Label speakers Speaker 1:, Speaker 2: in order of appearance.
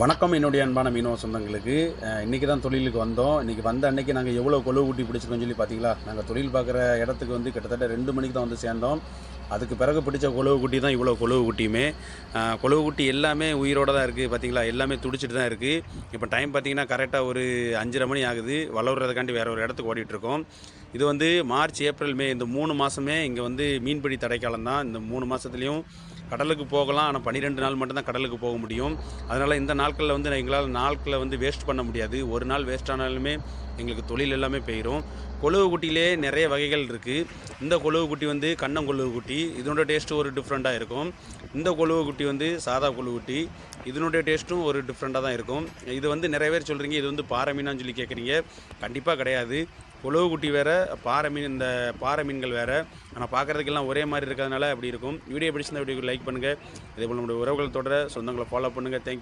Speaker 1: வணக்கம் என்னுடைய அன்பான மீனவ சொந்தங்களுக்கு. இன்றைக்கி தான் தொழிலுக்கு வந்தோம். இன்றைக்கி வந்த அன்றைக்கி நாங்கள் எவ்வளோ கொழுவு குட்டி பிடிச்சிருக்கோம்னு சொல்லி பார்த்தீங்களா? நாங்கள் தொழில் பார்க்குற இடத்துக்கு வந்து கிட்டத்தட்ட 2 மணிக்கு தான் வந்து சேர்ந்தோம். அதுக்கு பிறகு பிடிச்ச கொழுவு குட்டி தான் இவ்வளோ கொழுவு குட்டியுமே. கொழுவு குட்டி எல்லாமே உயிரோடு தான் இருக்குது பார்த்தீங்களா? எல்லாமே துடிச்சிட்டு தான் இருக்குது. இப்போ டைம் பார்த்தீங்கன்னா கரெக்டாக ஒரு 5:30 மணி ஆகுது. வளர்கிறதுக்காண்டி வேறு ஒரு இடத்துக்கு ஓடிட்டுருக்கோம். இது வந்து மார்ச், ஏப்ரல், மே இந்த 3 மாதமே இங்கே வந்து மீன்பிடி தடைக்காலம் தான். இந்த 3 மாதத்துலேயும் கடலுக்கு போகலாம். ஆனால் 12 நாள் மட்டும்தான் கடலுக்கு போக முடியும். அதனால் இந்த நாட்களில் வந்து எங்களால் நாட்களை வந்து வேஸ்ட் பண்ண முடியாது. ஒரு நாள் வேஸ்ட் ஆனாலுமே எங்களுக்கு தொழில் எல்லாமே போயிடும். கொழுவு குட்டியிலே நிறைய வகைகள் இருக்குது. இந்த கொழுவு குட்டி வந்து கண்ணங்கொழுவு குட்டி. இதனோட டேஸ்ட்டு ஒரு டிஃப்ரெண்ட்டாக இருக்கும். இந்த கொழுவு குட்டி வந்து சாதா கொழுவு குட்டி. இதனுடைய டேஸ்ட்டும் ஒரு டிஃப்ரெண்ட்டாக தான் இருக்கும். இது வந்து நிறைய பேர் சொல்கிறீங்க இது வந்து பாறை மீனான்னு சொல்லி கேட்குறீங்க. கண்டிப்பாக கிடையாது. கொழுவு குட்டி வேறு, பாறை மீன் இந்த பாறை மீன்கள் வேறு. ஆனால் பார்க்குறதுக்கெல்லாம் ஒரே மாதிரி இருக்கிறதுனால அப்படி இருக்கும். வீடியோ பிடிச்சிருந்த வீடியோக்கு லைக் பண்ணுங்கள். இதேபோல் நம்முடைய உறவுகள் தொடர சொந்தங்களை ஃபாலோ பண்ணுங்கள். தேங்க்யூ.